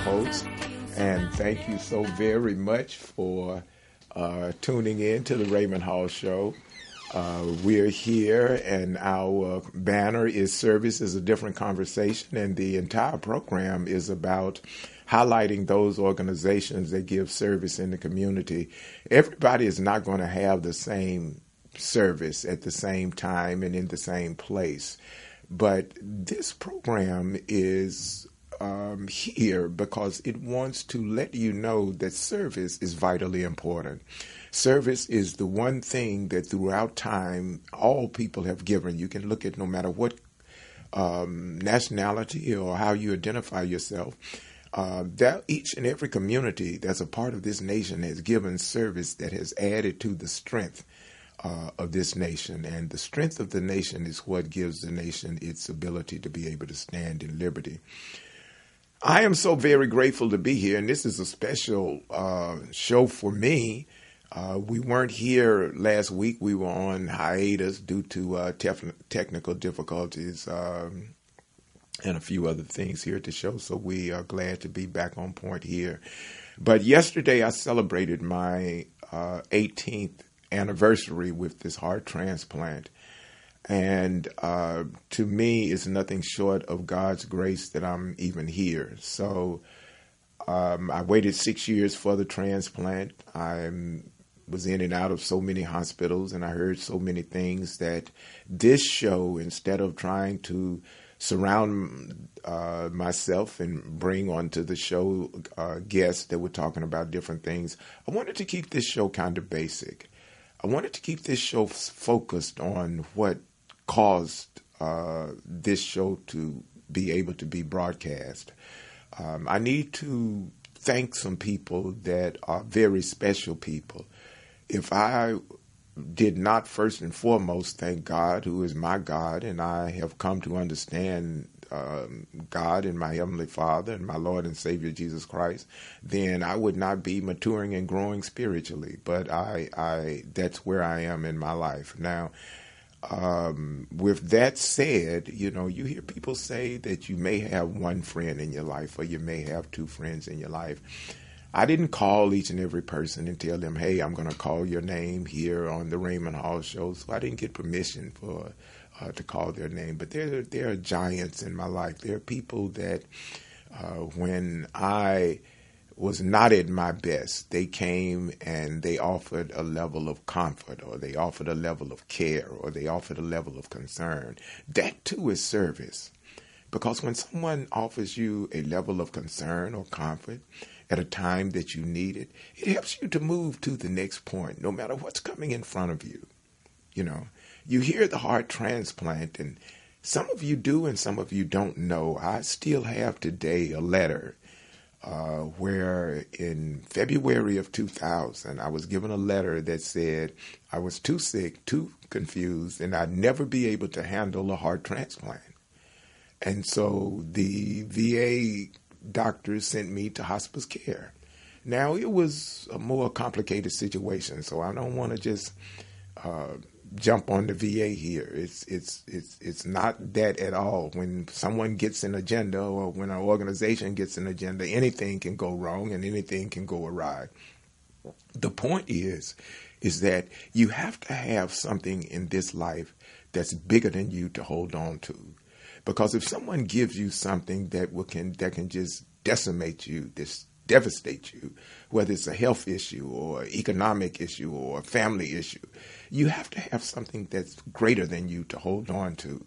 host, and thank you so very much for tuning in to the Raymond Hall Show. We're here, and our banner is Service is a Different Conversation, and the entire program is about highlighting those organizations that give service in the community. Everybody is not going to have the same service at the same time and in the same place, but this program is here because it wants to let you know that service is vitally important. Service is the one thing that throughout time all people have given. You can look at no matter what nationality or how you identify yourself, that each and every community that's a part of this nation has given service that has added to the strength of this nation. And the strength of the nation is what gives the nation its ability to be able to stand in liberty. I am so very grateful to be here, and this is a special show for me. We weren't here last week. We were on hiatus due to technical difficulties and a few other things here at the show, so we are glad to be back on point here. But yesterday I celebrated my 18th anniversary with this heart transplant. And to me, it's nothing short of God's grace that I'm even here. So I waited 6 years for the transplant. I was in and out of so many hospitals, and I heard so many things that this show, instead of trying to surround myself and bring onto the show guests that were talking about different things, I wanted to keep this show kind of basic. I wanted to keep this show focused on what caused this show to be able to be broadcast. I need to thank some people that are very special people. If I did not first and foremost thank God, who is my God, and I have come to understand God and my Heavenly Father and my Lord and Savior Jesus Christ, then I would not be maturing and growing spiritually. But I that's where I am in my life now. With that said, you hear people say that you may have one friend in your life or you may have two friends in your life. I didn't call each and every person and tell them, hey, I'm going to call your name here on the Raymond Hall Show. So I didn't get permission to call their name. But there are giants in my life. There are people that when I was not at my best, they came and they offered a level of comfort, or they offered a level of care, or they offered a level of concern. That too is service. Because when someone offers you a level of concern or comfort at a time that you need it, it helps you to move to the next point, no matter what's coming in front of you. You hear the heart transplant, and some of you do and some of you don't know. I still have today a letter where in February of 2000, I was given a letter that said I was too sick, too confused, and I'd never be able to handle a heart transplant. And so the VA doctors sent me to hospice care. Now, it was a more complicated situation, so I don't want to just jump on the VA here. It's not that at all. When someone gets an agenda, or when an organization gets an agenda, anything can go wrong and anything can go awry. The point is that you have to have something in this life that's bigger than you to hold on to. Because if someone gives you something that can just decimate you, devastate you, whether it's a health issue or economic issue or a family issue, you have to have something that's greater than you to hold on to.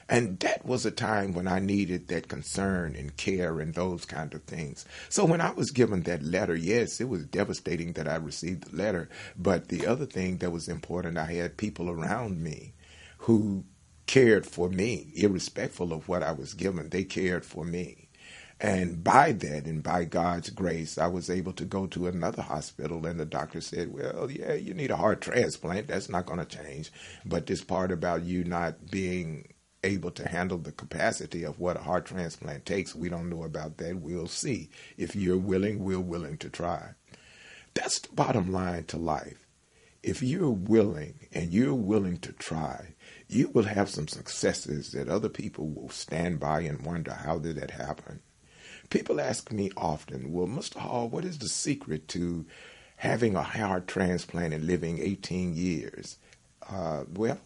And that was a time when I needed that concern and care and those kind of things. So when I was given that letter, yes, it was devastating that I received the letter. But the other thing that was important, I had people around me who cared for me, irrespective of what I was given. They cared for me. And by that, and by God's grace, I was able to go to another hospital, and the doctor said, well, yeah, you need a heart transplant. That's not going to change. But this part about you not being able to handle the capacity of what a heart transplant takes, we don't know about that. We'll see. If you're willing, we're willing to try. That's the bottom line to life. If you're willing and you're willing to try, you will have some successes that other people will stand by and wonder, how did that happen? People ask me often, well, Mr. Hall, what is the secret to having a heart transplant and living 18 years? Well,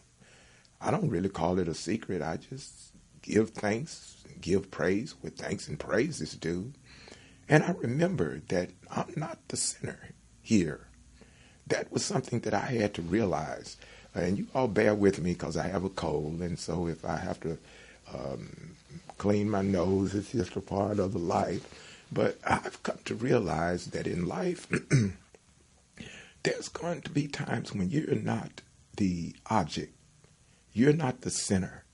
I don't really call it a secret. I just give thanks, give praise where thanks and praise is due. And I remember that I'm not the sinner here. That was something that I had to realize. And you all bear with me because I have a cold. And so if I have to clean my nose, it's just a part of the life. But I've come to realize that in life, there's going to be times when you're not the object. You're not the center.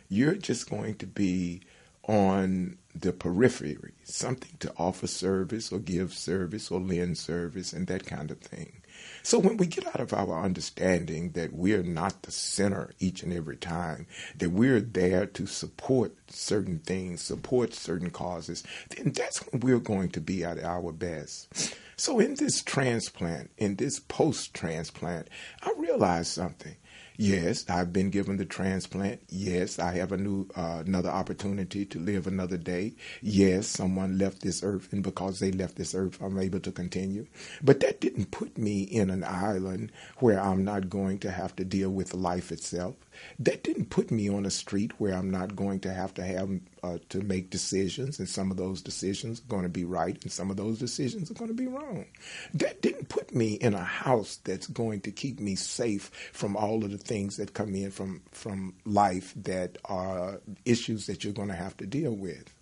You're just going to be on the periphery, something to offer service or give service or lend service and that kind of thing. So when we get out of our understanding that we're not the center each and every time, that we're there to support certain things, support certain causes, then that's when we're going to be at our best. So in this transplant, in this post-transplant, I realized something. Yes, I've been given the transplant. Yes, I have another opportunity to live another day. Yes, someone left this earth, and because they left this earth, I'm able to continue. But that didn't put me in an island where I'm not going to have to deal with life itself. That didn't put me on a street where I'm not going to have to make decisions, and some of those decisions are going to be right, and some of those decisions are going to be wrong. That didn't put me in a house that's going to keep me safe from all of the things that come in from life that are issues that you're going to have to deal with.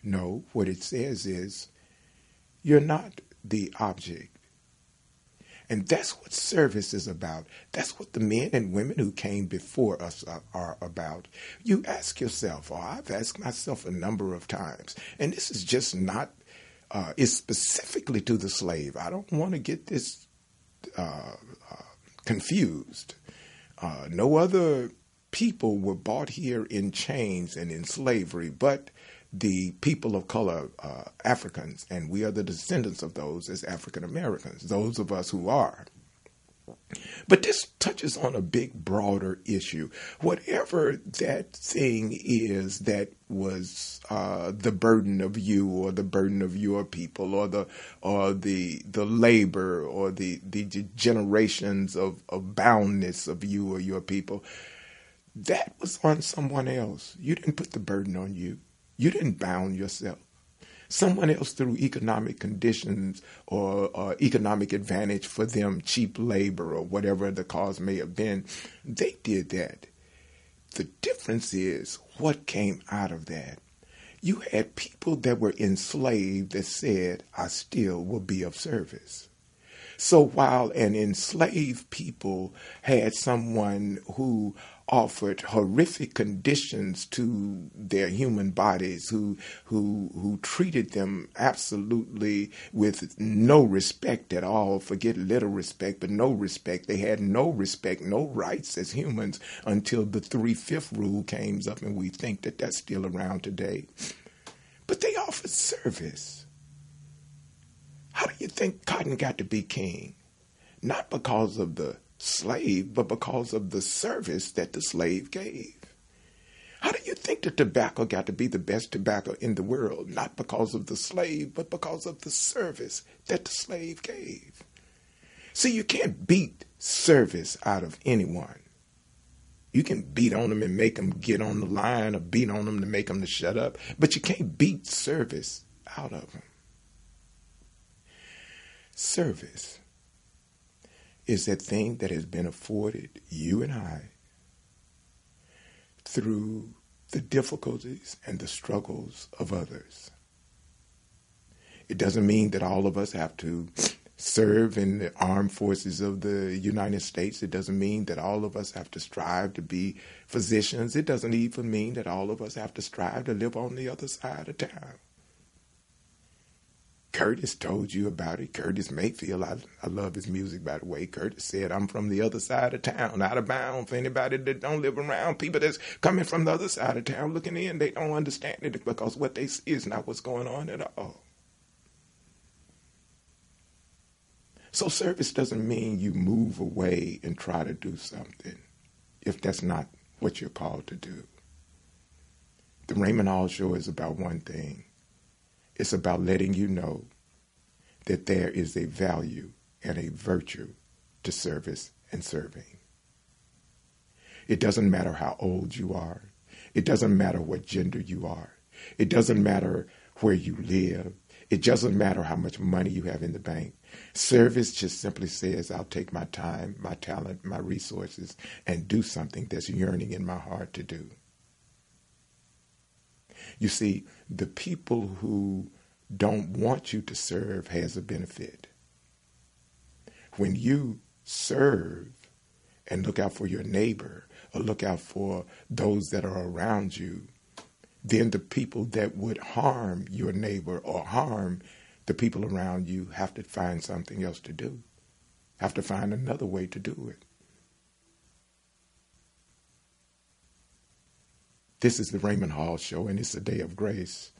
No, what it says is you're not the object. And that's what service is about. That's what the men and women who came before us are about. You ask yourself, or I've asked myself a number of times, and this is just not, it's specifically to the slave. I don't want to get this confused. No other people were bought here in chains and in slavery, but the people of color, Africans, and we are the descendants of those as African Americans, those of us who are. But this touches on a big, broader issue. Whatever that thing is that was the burden of you, or the burden of your people, or the labor, or the generations of boundness of you or your people, that was on someone else. You didn't put the burden on you. You didn't bound yourself. Someone else, through economic conditions or economic advantage for them, cheap labor or whatever the cause may have been, they did that. The difference is what came out of that. You had people that were enslaved that said, I still will be of service. So while an enslaved people had someone who offered horrific conditions to their human bodies, who treated them absolutely with no respect at all, forget little respect, but no respect. They had no respect, no rights as humans until the 3/5 rule came up, and we think that that's still around today. But they offered service. How do you think cotton got to be king? Not because of the slave, but because of the service that the slave gave. How do you think the tobacco got to be the best tobacco in the world? Not because of the slave, but because of the service that the slave gave. See, you can't beat service out of anyone. You can beat on them and make them get on the line, or beat on them to make them to shut up, but you can't beat service out of them. Service is that thing that has been afforded you and I through the difficulties and the struggles of others. It doesn't mean that all of us have to serve in the armed forces of the United States. It doesn't mean that all of us have to strive to be physicians. It doesn't even mean that all of us have to strive to live on the other side of town. Curtis told you about it. Curtis Mayfield, I love his music, by the way. Curtis said, I'm from the other side of town, out of bounds. For anybody that don't live around, people that's coming from the other side of town looking in, they don't understand it because what they see is not what's going on at all. So service doesn't mean you move away and try to do something if that's not what you're called to do. The Raymond Hall Show is about one thing. It's about letting you know that there is a value and a virtue to service and serving. It doesn't matter how old you are. It doesn't matter what gender you are. It doesn't matter where you live. It doesn't matter how much money you have in the bank. Service just simply says, I'll take my time, my talent, my resources, and do something that's yearning in my heart to do. You see, the people who don't want you to serve has a benefit. When you serve and look out for your neighbor or look out for those that are around you, then the people that would harm your neighbor or harm the people around you have to find something else to do, have to find another way to do it. This is the Raymond Hall Show, and it's a day of grace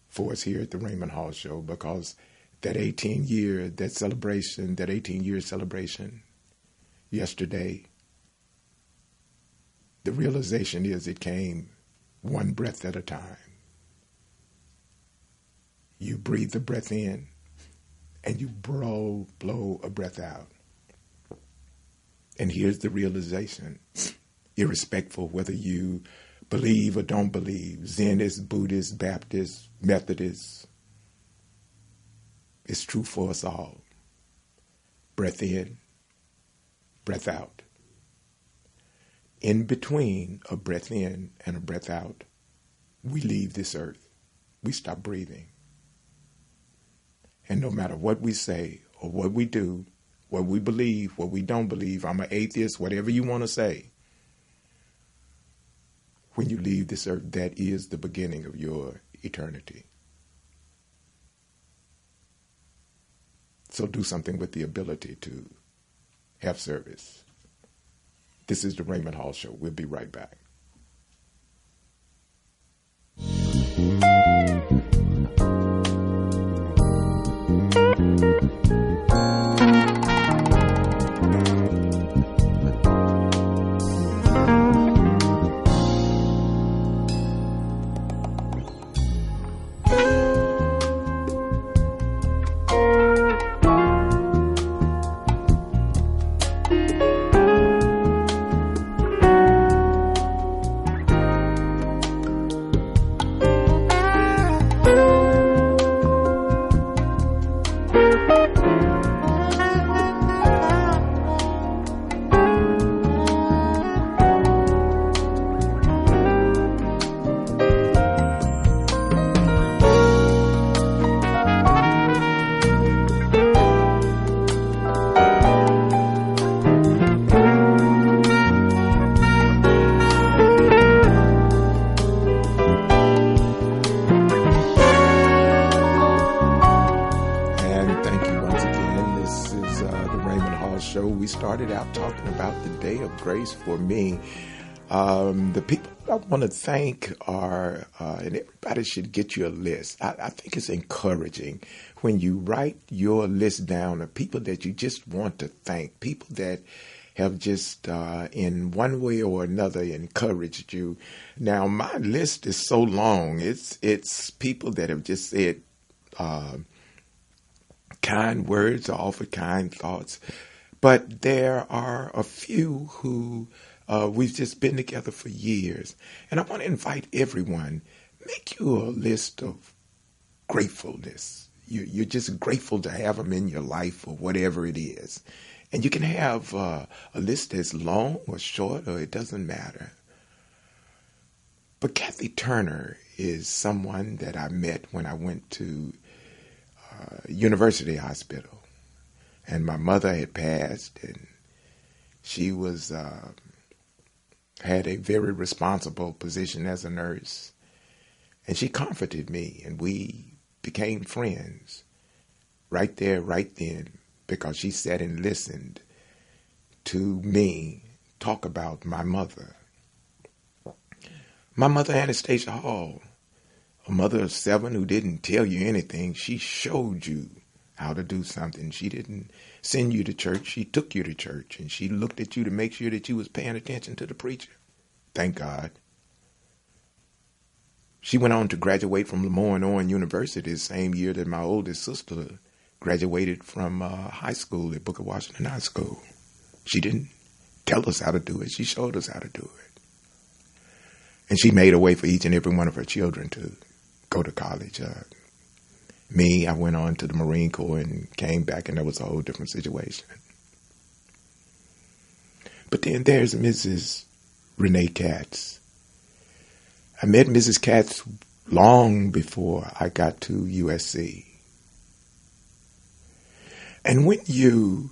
for us here at the Raymond Hall Show, because that 18-year celebration yesterday, the realization is it came one breath at a time. You breathe the breath in and you blow a breath out. And here's the realization, irrespective of whether you believe or don't believe, Zenist, Buddhist, Baptist, Methodist, it's true for us all. Breath in, breath out. In between a breath in and a breath out, we leave this earth. We stop breathing. And no matter what we say or what we do, what we believe, what we don't believe, I'm an atheist, whatever you want to say, when you leave this earth, that is the beginning of your eternity. So do something with the ability to have service. This is the Raymond Hall Show. We'll be right back. Started out talking about the day of grace for me. The people I want to thank are, and everybody should get you a list. I think it's encouraging when you write your list down of people that you just want to thank, people that have just in one way or another encouraged you. Now, my list is so long. It's people that have just said kind words or offered kind thoughts. But there are a few who we've just been together for years. And I want to invite everyone, make you a list of gratefulness. You're just grateful to have them in your life or whatever it is. And you can have a list that's long or short, or it doesn't matter. But Kathy Turner is someone that I met when I went to University Hospital. And my mother had passed, and she was had a very responsible position as a nurse. And she comforted me, and we became friends right there, right then, because she sat and listened to me talk about my mother. My mother, Anastasia Hall, a mother of 7 who didn't tell you anything. She showed you how to do something. She didn't send you to church. She took you to church, and she looked at you to make sure that you was paying attention to the preacher. Thank God. She went on to graduate from Lemoyne University the same year that my oldest sister graduated from high school at Booker Washington High School. She didn't tell us how to do it. She showed us how to do it. And she made a way for each and every one of her children to go to college. Me, I went on to the Marine Corps and came back, and that was a whole different situation. But then there's Mrs. Renee Katz. I met Mrs. Katz long before I got to USC. And when you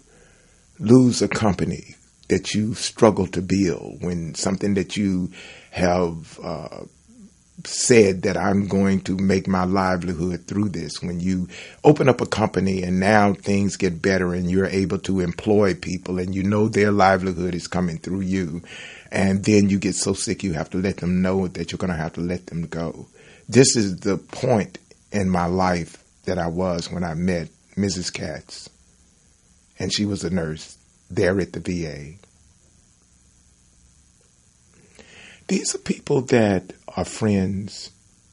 lose a company that you struggle to build, when something that you have said that I'm going to make my livelihood through this, when you open up a company and now things get better and you're able to employ people and you know their livelihood is coming through you, and then you get so sick you have to let them know that you're going to have to let them go. This is the point in my life that I was when I met Mrs. Katz, and she was a nurse there at the VA. These are people that are friends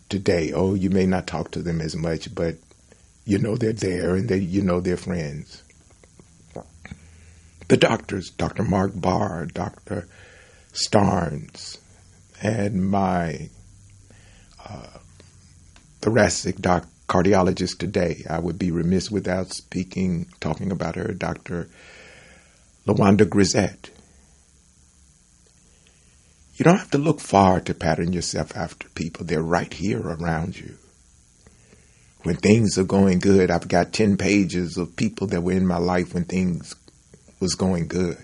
today. Oh, you may not talk to them as much, but you know they're there and you know they're friends. The doctors, Dr. Mark Barr, Dr. Starnes, and my thoracic cardiologist today. I would be remiss without talking about her, Dr. LaWanda Grisette. You don't have to look far to pattern yourself after people. They're right here around you. When things are going good, I've got 10 pages of people that were in my life when things was going good.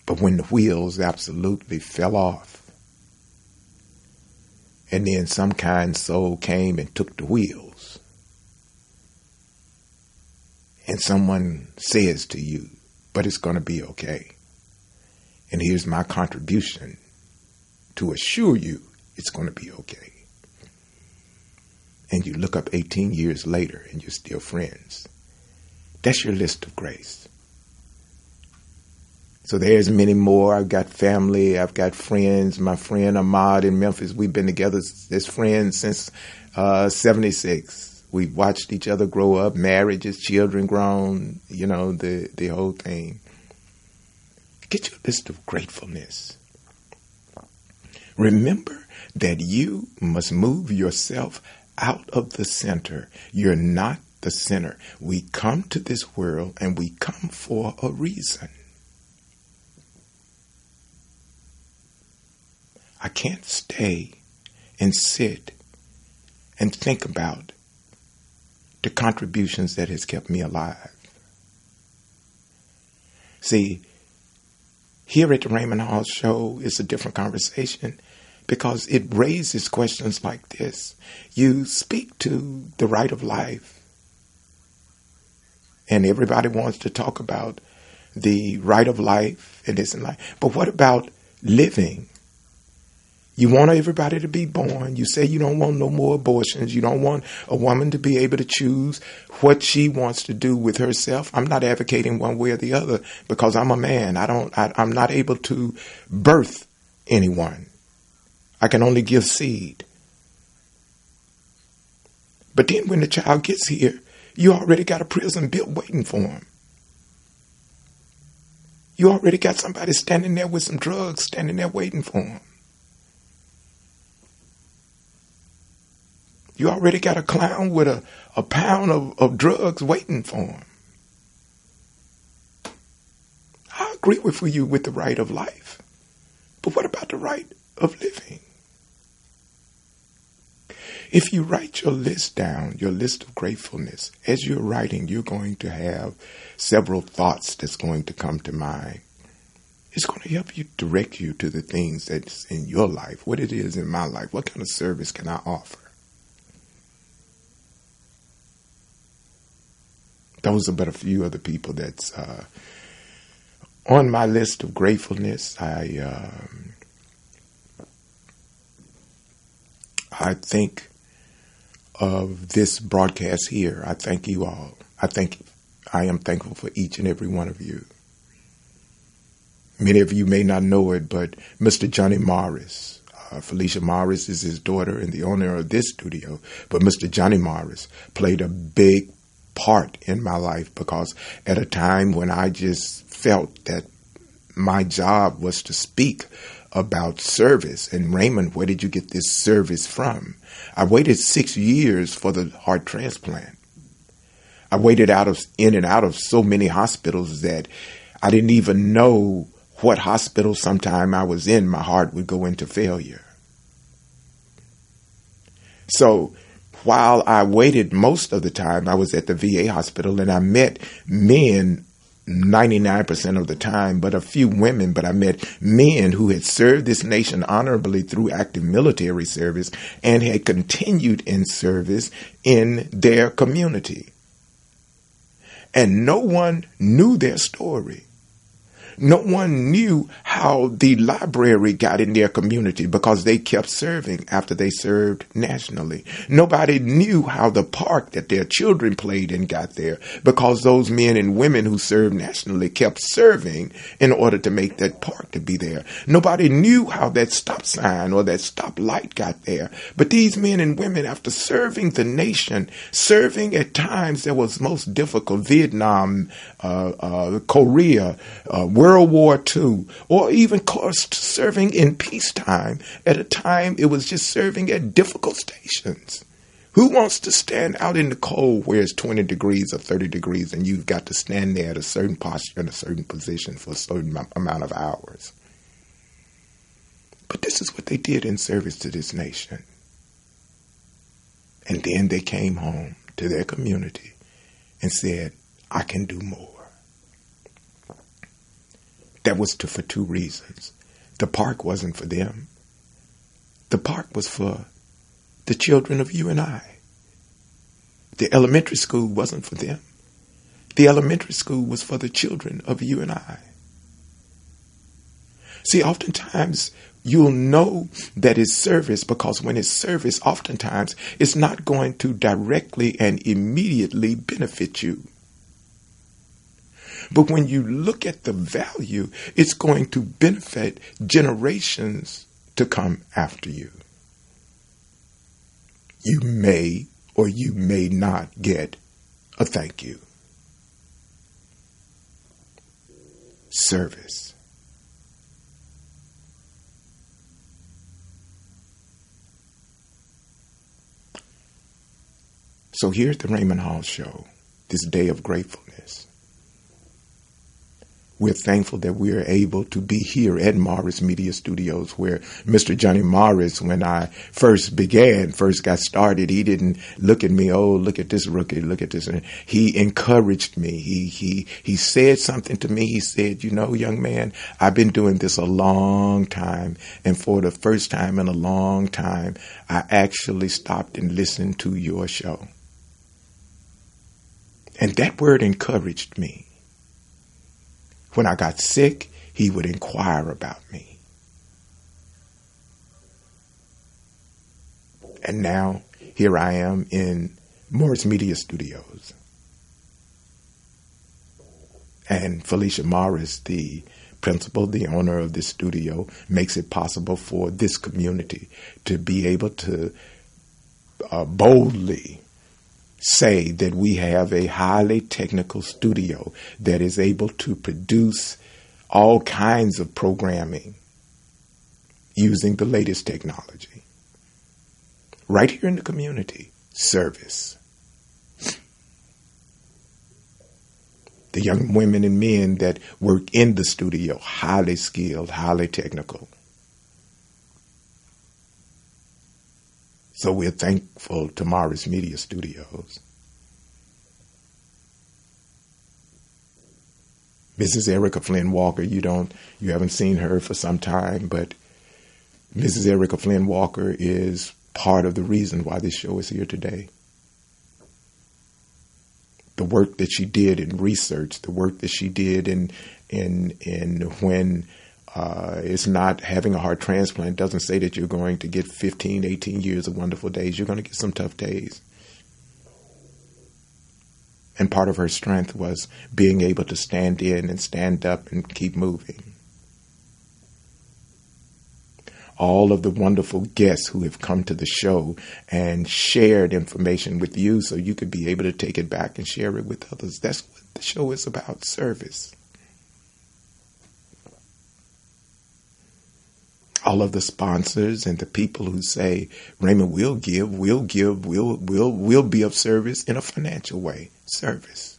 But when the wheels absolutely fell off, and then some kind soul came and took the wheels, and someone says to you, but it's going to be okay. And here's my contribution to assure you it's going to be okay. And you look up 18 years later and you're still friends. That's your list of grace. So there's many more. I've got family. I've got friends. My friend Ahmad in Memphis, we've been together as friends since 76. We've watched each other grow up, marriages, children grown, you know, the whole thing. Get your list of gratefulness. Remember that you must move yourself out of the center. You're not the center. We come to this world and we come for a reason. I can't stay and sit and think about the contributions that has kept me alive. See, here at the Raymond Hall Show, it's a different conversation because it raises questions like this. You speak to the right of life, and everybody wants to talk about the right of life and this and that. But what about living? You want everybody to be born. You say you don't want no more abortions. You don't want a woman to be able to choose what she wants to do with herself. I'm not advocating one way or the other because I'm a man. I'm not able to birth anyone. I can only give seed. But then when the child gets here, you already got a prison built waiting for him. You already got somebody standing there with some drugs standing there waiting for him. You already got a clown with a pound of drugs waiting for him. I agree with you with the right of life. But what about the right of living? If you write your list down, your list of gratefulness, as you're writing, you're going to have several thoughts that's going to come to mind. It's going to help you direct you to the things that's in your life, what it is in my life, what kind of service can I offer? Those are but a few of the people that's on my list of gratefulness. I think of this broadcast here. I thank you all. I am thankful for each and every one of you. Many of you may not know it, but Mr. Johnny Morris, Felicia Morris is his daughter and the owner of this studio, but Mr. Johnny Morris played a big part in my life, because at a time when I just felt that my job was to speak about service. And Raymond, where did you get this service from? I waited 6 years for the heart transplant. I waited in and out of so many hospitals that I didn't even know what hospital sometime I was in, my heart would go into failure. So while I waited most of the time, I was at the VA hospital, and I met men 99% of the time, but a few women, but I met men who had served this nation honorably through active military service and had continued in service in their community. And no one knew their story. No one knew how the library got in their community, because they kept serving after they served nationally. Nobody knew how the park that their children played in got there, because those men and women who served nationally kept serving in order to make that park to be there. Nobody knew how that stop sign or that stop light got there. But these men and women, after serving the nation, serving at times that was most difficult, Vietnam, Korea, World War II, or even serving in peacetime, at a time it was just serving at difficult stations. Who wants to stand out in the cold where it's 20 degrees or 30 degrees and you've got to stand there at a certain posture in a certain position for a certain amount of hours? But this is what they did in service to this nation. And then they came home to their community and said, I can do more. That was for two reasons. The park wasn't for them. The park was for the children of you and I. The elementary school wasn't for them. The elementary school was for the children of you and I. See, oftentimes you'll know that it's service, because when it's service, oftentimes it's not going to directly and immediately benefit you. But when you look at the value, it's going to benefit generations to come after you. You may or you may not get a thank you. Service. So here at the Raymond Hall Show, this day of gratefulness, we're thankful that we are able to be here at Morris Media Studios, where Mr. Johnny Morris, when I first got started, he didn't look at me, oh, look at this rookie, look at this. He encouraged me. He said something to me. He said, you know, young man, I've been doing this a long time. And for the first time in a long time, I actually stopped and listened to your show. And that word encouraged me. When I got sick, he would inquire about me. And now, here I am in Morris Media Studios. And Felicia Morris, the principal, the owner of this studio, makes it possible for this community to be able to boldly say that we have a highly technical studio that is able to produce all kinds of programming using the latest technology. Right here in the community, service. The young women and men that work in the studio, highly skilled, highly technical. So we're thankful to Morris Media Studios. Mrs. Erica Flynn Walker, you haven't seen her for some time, but Mrs. Erica Flynn Walker is part of the reason why this show is here today. The work that she did in research, the work that she did in when it's not having a heart transplant doesn't say that you're going to get 15, 18 years of wonderful days. You're going to get some tough days. And part of her strength was being able to stand in and stand up and keep moving. all of the wonderful guests who have come to the show and shared information with you so you could be able to take it back and share it with others. That's what the show is about, service. All of the sponsors and the people who say, Raymond, we'll be of service in a financial way. Service.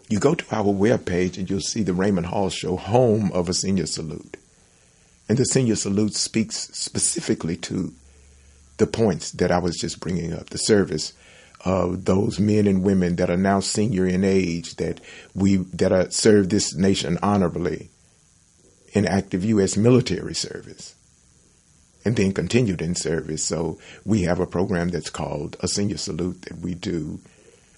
You go to our webpage and you'll see the Raymond Hall Show, home of a senior salute. And the senior salute speaks specifically to the points that I was just bringing up, the service of those men and women that are now senior in age, that serve this nation honorably in active U.S. military service and then continued in service. So we have a program that's called a senior salute that we do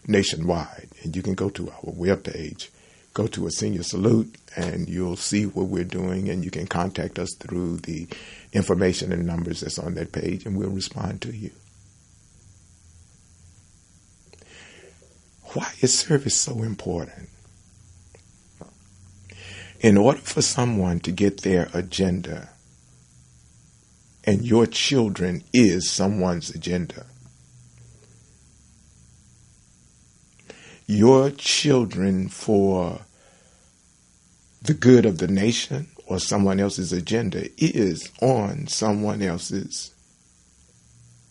nationwide. And you can go to our webpage, go to a senior salute, and you'll see what we're doing, and you can contact us through the information and numbers that's on that page, and we'll respond to you. Why is service so important? In order for someone to get their agenda, and your children is someone's agenda, your children for the good of the nation or someone else's agenda is on someone else's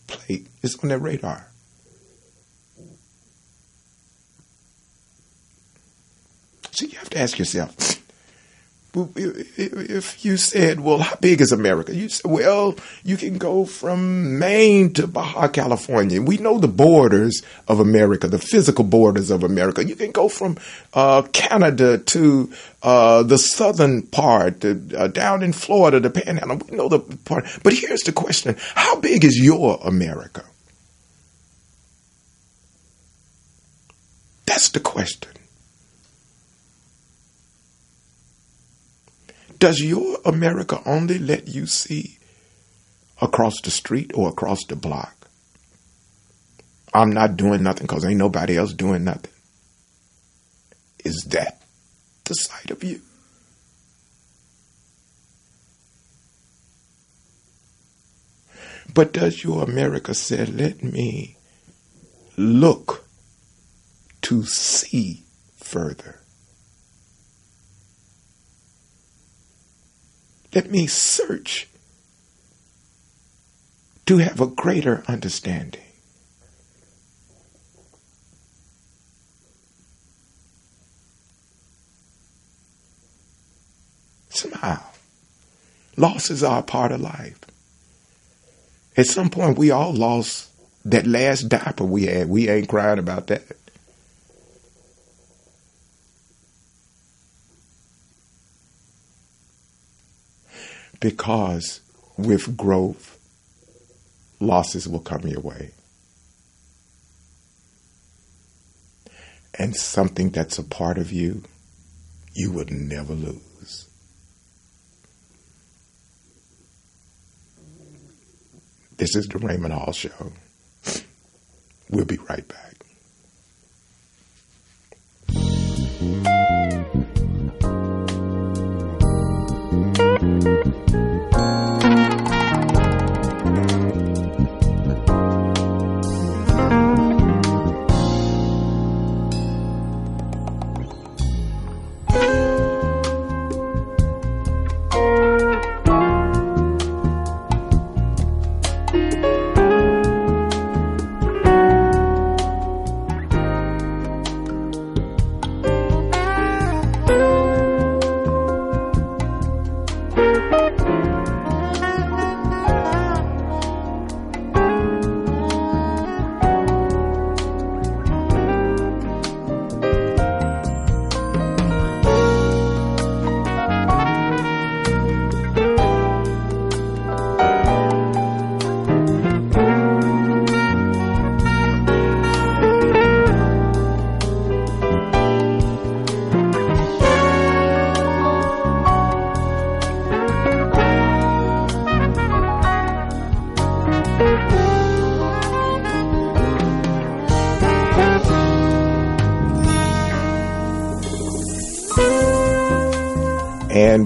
plate. It's on their radar. So you have to ask yourself, if you said, well, how big is America? You said, well, you can go from Maine to Baja California. We know the borders of America, the physical borders of America. You can go from Canada to the southern part, down in Florida, the Panhandle. We know the part. But here's the question. How big is your America? That's the question. Does your America only let you see across the street or across the block? I'm not doing nothing because ain't nobody else doing nothing. Is that the sight of you? But does your America say, let me look to see further? Let me search to have a greater understanding. Somehow, losses are a part of life. At some point, we all lost that last diaper we had. We ain't crying about that. Because with growth, losses will come your way. And something that's a part of you, you would never lose. This is the Raymond Hall Show. We'll be right back.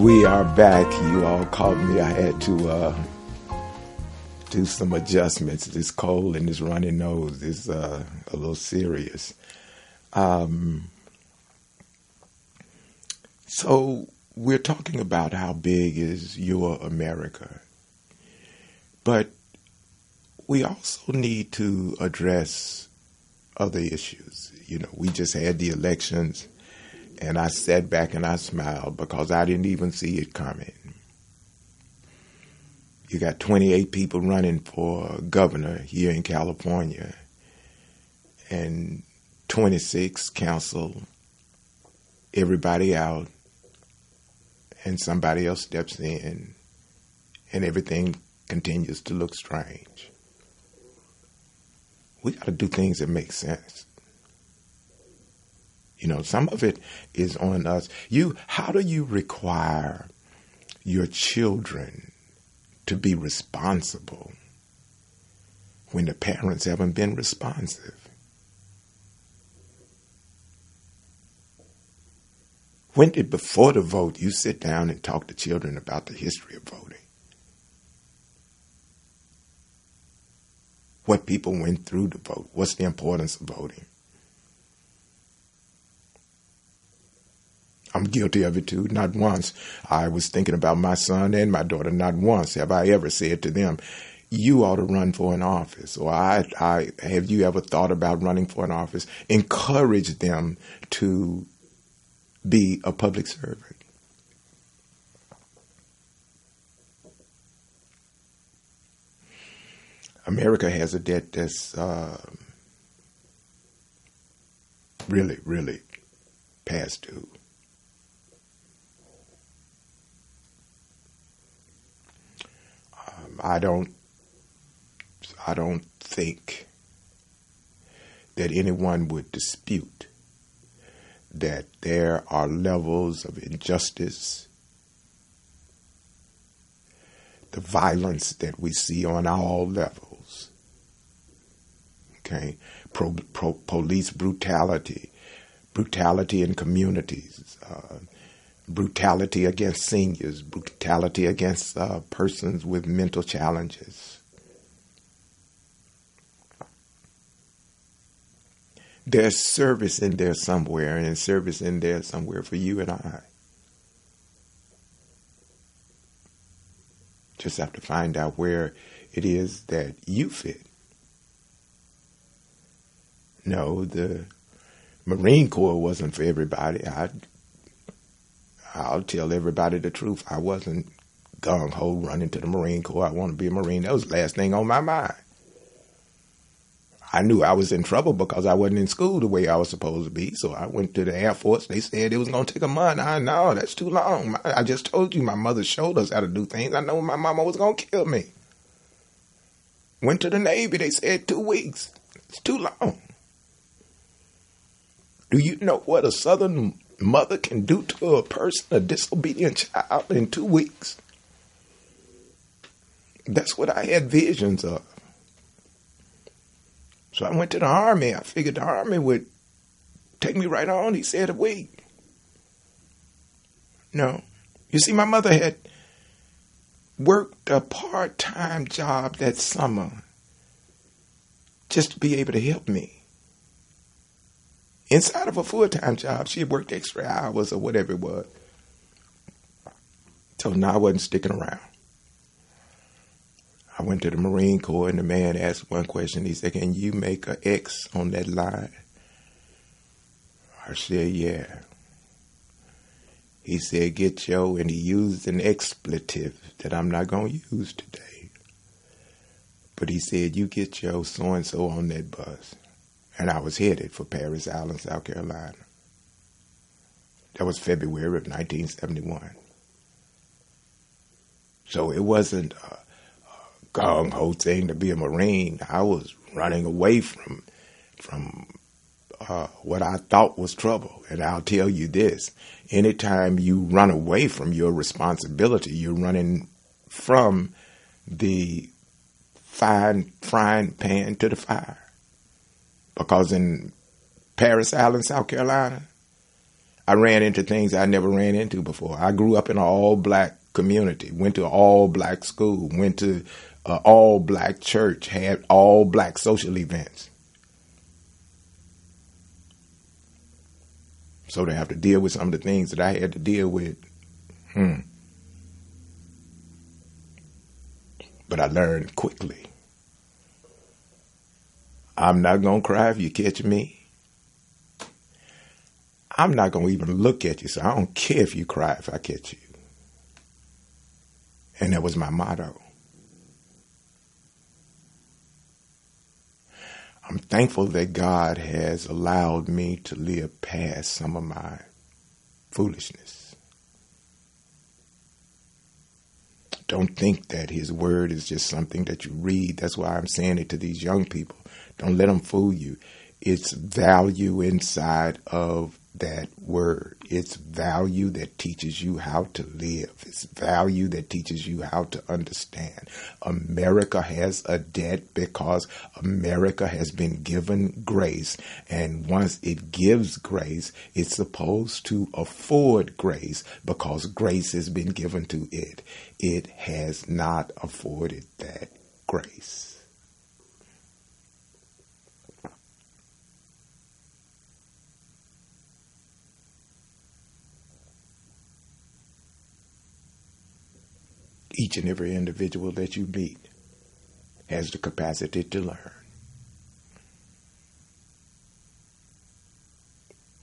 We are back. You all caught me. I had to do some adjustments. This cold and this runny nose is a little serious. So we're talking about how big is your America. But we also need to address other issues. You know, we just had the elections, and I sat back and I smiled because I didn't even see it coming. You got 28 people running for governor here in California, and 26 cancel everybody out, and somebody else steps in, and everything continues to look strange. We got to do things that make sense. You know, some of it is on us. How do you require your children to be responsible when the parents haven't been responsive? When did, before the vote, you sit down and talk to children about the history of voting? What people went through to vote? What's the importance of voting? I'm guilty of it too. Not once. I was thinking about my son and my daughter. Not once have I ever said to them, you ought to run for an office. Or have you ever thought about running for an office? Encourage them to be a public servant. America has a debt that's really, really past due. I don't think that anyone would dispute that there are levels of injustice, the violence that we see on all levels. Okay, police brutality in communities, brutality against seniors, brutality against persons with mental challenges. There's service in there somewhere, and service in there somewhere for you and I. Just have to find out where it is that you fit. No, the Marine Corps wasn't for everybody. I'll tell everybody the truth. I wasn't gung-ho running to the Marine Corps. I want to be a Marine. That was the last thing on my mind. I knew I was in trouble because I wasn't in school the way I was supposed to be. So I went to the Air Force. They said it was going to take a month. I know, that's too long. I just told you my mother showed us how to do things. I know my mama was going to kill me. Went to the Navy. They said 2 weeks. It's too long. Do you know what a Southern mother can do to a person, a disobedient child, in 2 weeks? That's what I had visions of. So I went to the Army. I figured the Army would take me right on. He said a week. No. You see, my mother had worked a part-time job that summer just to be able to help me. Inside of a full-time job, she had worked extra hours or whatever it was. So no, I wasn't sticking around. I went to the Marine Corps, and the man asked one question. He said, can you make an X on that line? I said, yeah. He said, get yo, and he used an expletive that I'm not going to use today. But he said, you get yo so-and-so on that bus. And I was headed for Parris Island, South Carolina. That was February of 1971. So it wasn't a gung-ho thing to be a Marine. I was running away from what I thought was trouble. And I'll tell you this, anytime you run away from your responsibility, you're running from the frying pan to the fire. Because in Parris Island, South Carolina, I ran into things I never ran into before. I grew up in an all-black community, went to an all-black school, went to an all-black church, had all-black social events. So to have to deal with some of the things that I had to deal with, But I learned quickly. I'm not going to cry if you catch me. I'm not going to even look at you, so I don't care if you cry if I catch you. And that was my motto. I'm thankful that God has allowed me to live past some of my foolishness. Don't think that his word is just something that you read. That's why I'm saying it to these young people. Don't let them fool you. It's value inside of that word. It's value that teaches you how to live. It's value that teaches you how to understand. America has a debt because America has been given grace. And once it gives grace, it's supposed to afford grace because grace has been given to it. It has not afforded that grace. Each and every individual that you meet has the capacity to learn.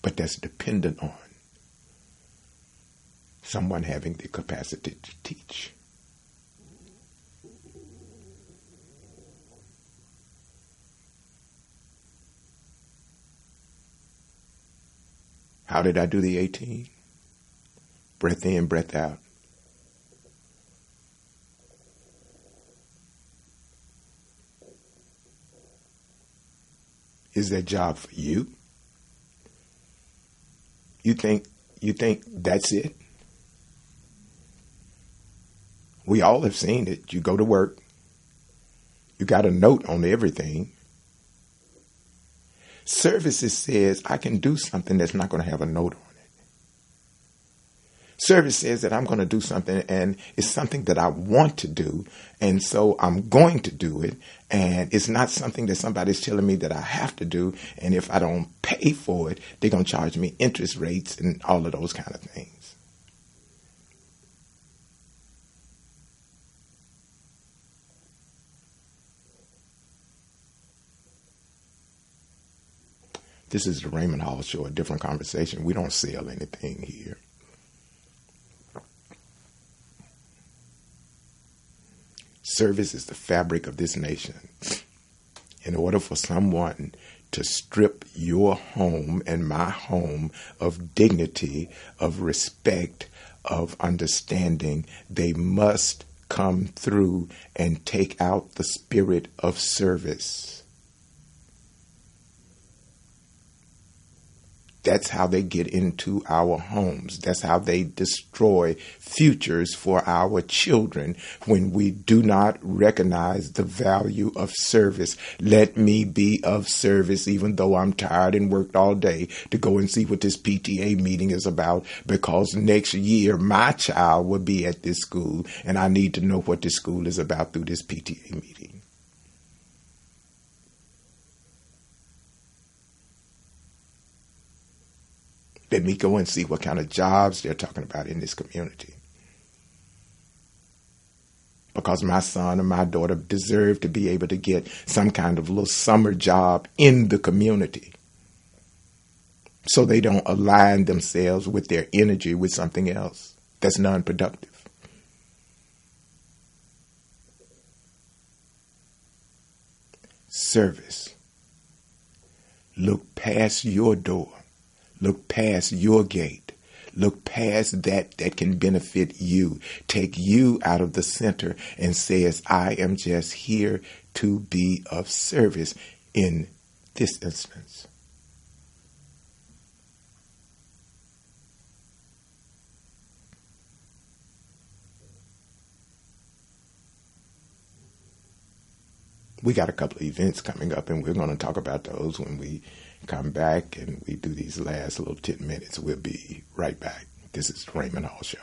But that's dependent on someone having the capacity to teach. How did I do the 18? Breath in, breath out. Is that job for you? You think that's it? We all have seen it. You go to work. You got a note on everything. Services says I can do something that's not going to have a note on it. Service says that I'm going to do something and it's something that I want to do. And so I'm going to do it. And it's not something that somebody's telling me that I have to do. And if I don't pay for it, they're going to charge me interest rates and all of those kind of things. This is the Raymond Hall Show, a different conversation. We don't sell anything here. Service is the fabric of this nation. In order for someone to strip your home and my home of dignity, of respect, of understanding, they must come through and take out the spirit of service. That's how they get into our homes. That's how they destroy futures for our children when we do not recognize the value of service. Let me be of service even though I'm tired and worked all day to go and see what this PTA meeting is about, because next year my child will be at this school and I need to know what this school is about through this PTA meeting. Let me go and see what kind of jobs they're talking about in this community. Because my son and my daughter deserve to be able to get some kind of little summer job in the community, so they don't align themselves with their energy with something else that's non-productive. Service. Look past your door. Look past your gate. Look past that can benefit you. Take you out of the center and says, I am just here to be of service in this instance. we got a couple of events coming up, and we're going to talk about those when we come back and we do these last little 10 minutes. We'll be right back. This is the Raymond Hall Show.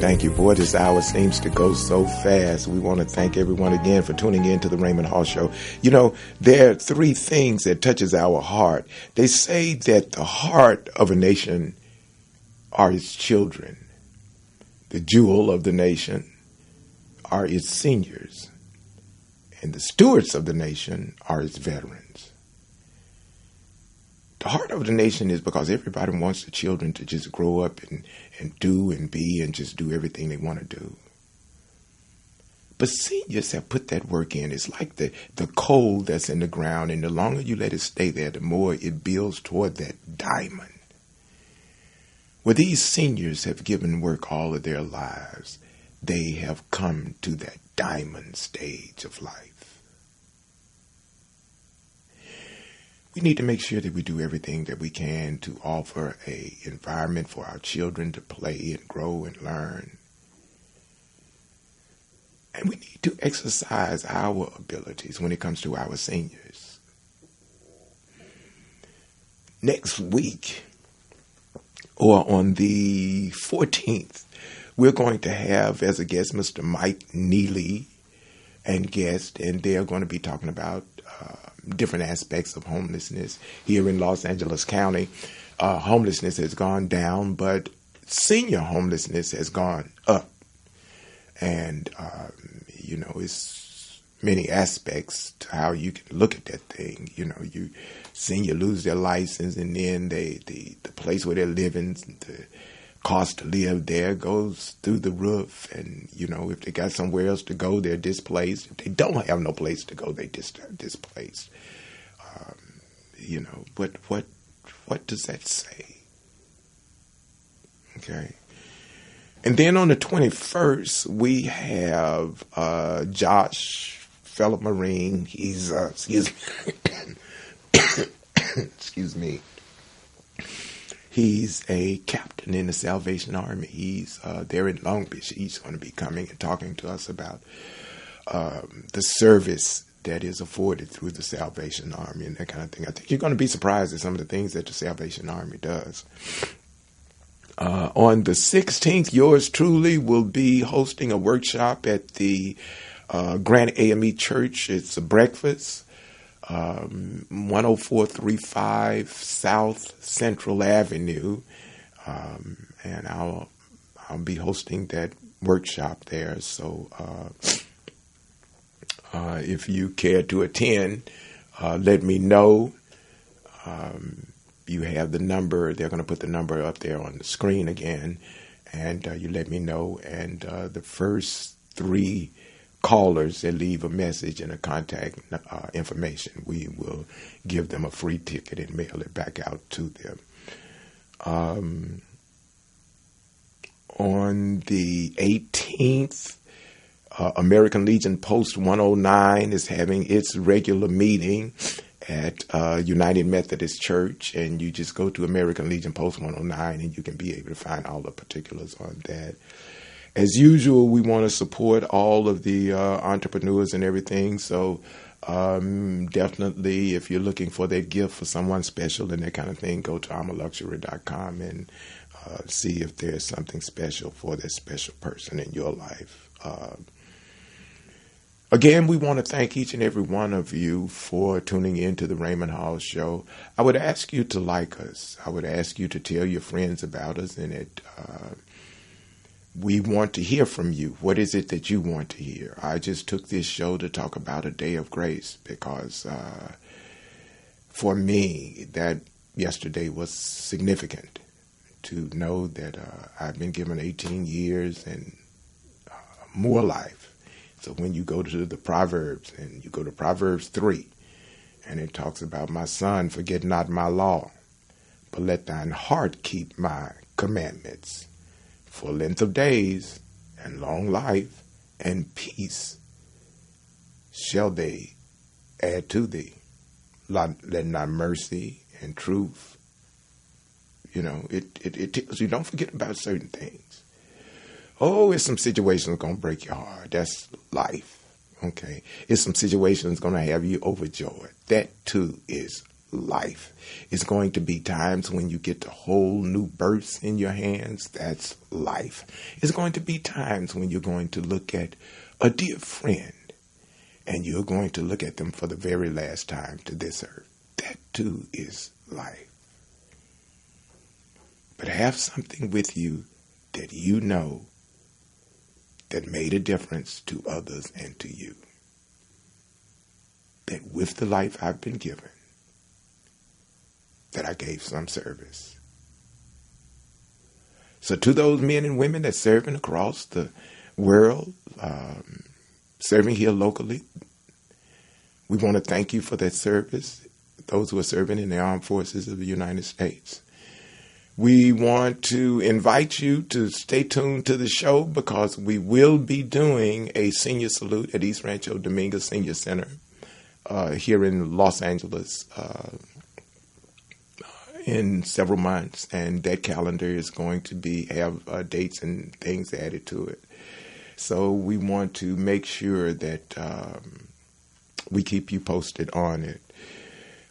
Thank you, boy. This hour seems to go so fast. We want to thank everyone again for tuning in to the Raymond Hall Show. You know, there are three things that touches our heart. They say that the heart of a nation are its children. The jewel of the nation are its seniors. And the stewards of the nation are its veterans. The heart of the nation is because everybody wants the children to just grow up and do and be and just do everything they want to do. But seniors have put that work in. It's like the coal that's in the ground, and the longer you let it stay there, the more it builds toward that diamond. Well, these seniors have given work all of their lives. They have come to that diamond stage of life. We need to make sure that we do everything that we can to offer an environment for our children to play and grow and learn. And we need to exercise our abilities when it comes to our seniors. Next week, or on the 14th, we're going to have as a guest Mr. Mike Neely and guest, and they're going to be talking about different aspects of homelessness here in Los Angeles County. Homelessness has gone down, but senior homelessness has gone up. And, it's many aspects to how you can look at that thing. You know, senior lose their license, and then the place where they're living, the cost to live there goes through the roof. And, if they got somewhere else to go, they're displaced. If they don't have no place to go, they just are displaced. What does that say? Okay. And then on the 21st, we have Josh, fellow Marine. He's, excuse me. He's a captain in the Salvation Army. He's there in Long Beach. He's going to be coming and talking to us about the service that is afforded through the Salvation Army and that kind of thing. I think you're going to be surprised at some of the things that the Salvation Army does. On the 16th, yours truly will be hosting a workshop at the Grand AME Church. It's a breakfast, 10435 South Central Avenue, and I'll be hosting that workshop there. So if you care to attend, let me know. You have the number. They're going to put the number up there on the screen again, and you let me know. And the first 3 callers that leave a message and a contact information, we will give them a free ticket and mail it back out to them. On the 18th, American Legion Post 109 is having its regular meeting at United Methodist Church, and you just go to American Legion Post 109 and you can be able to find all the particulars on that. As usual, we want to support all of the entrepreneurs and everything, so definitely if you're looking for that gift for someone special and that kind of thing, go to amaluxury.com and see if there's something special for that special person in your life. Again, we want to thank each and every one of you for tuning in to the Raymond Hall Show. I would ask you to like us. I would ask you to tell your friends about us, and we want to hear from you. What is it that you want to hear? I just took this show to talk about a day of grace because for me, that yesterday was significant to know that I've been given 18 years and more life. So when you go to the Proverbs, and you go to Proverbs 3, and it talks about, my son, forget not my law, but let thine heart keep my commandments. For length of days and long life and peace shall they add to thee. Let not mercy and truth. It tells you don't forget about certain things. Oh, it's some situations going to break your heart. That's life. Okay. It's some situations going to have you overjoyed. That too is life. It's going to be times when you get the whole new births in your hands. That's life. It's going to be times when you're going to look at a dear friend and you're going to look at them for the very last time to this earth. That too is life. But have something with you that you know that made a difference to others and to you. That with the life I've been given, that I gave some service. So to those men and women that's serving across the world, serving here locally, we want to thank you for that service. Those who are serving in the armed forces of the United States. We want to invite you to stay tuned to the show because we will be doing a senior salute at East Rancho Dominguez Senior Center here in Los Angeles in several months, and that calendar is going to have dates and things added to it. So we want to make sure that we keep you posted on it.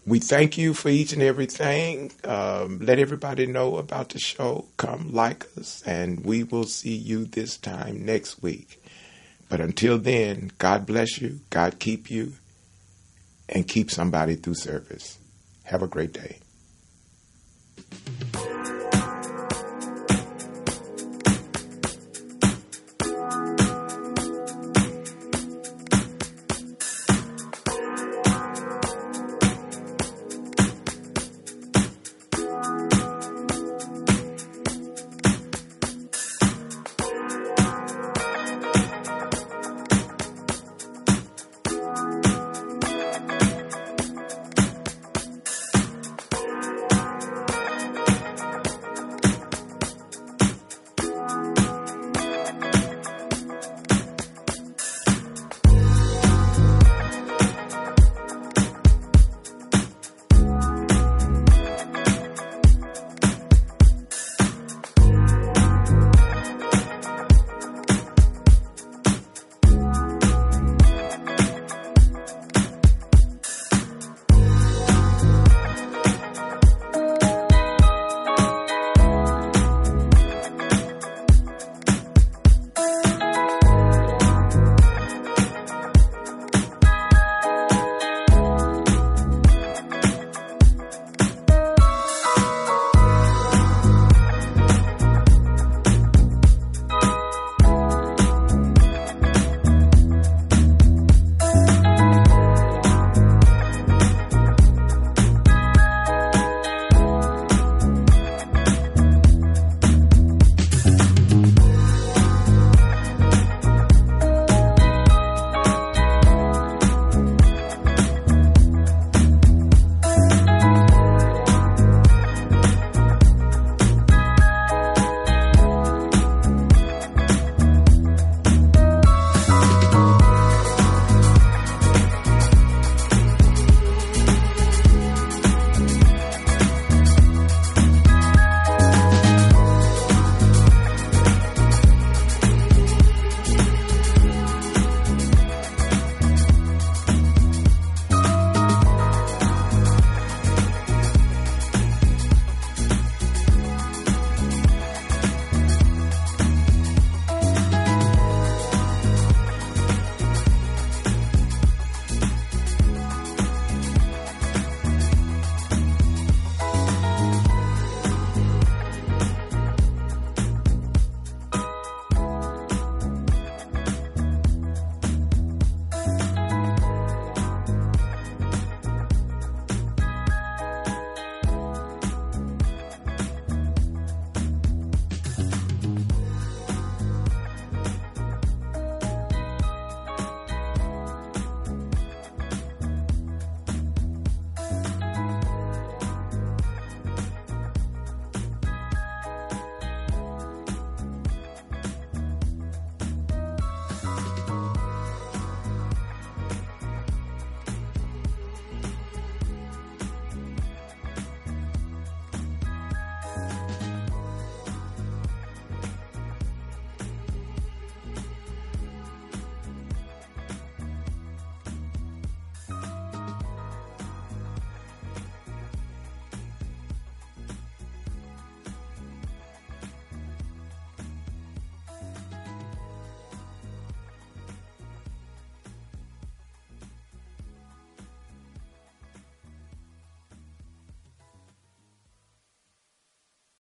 We thank you for each and everything. Let everybody know about the show. Come like us, and we will see you this time next week. But until then, God bless you, God keep you, and keep somebody through service. Have a great day.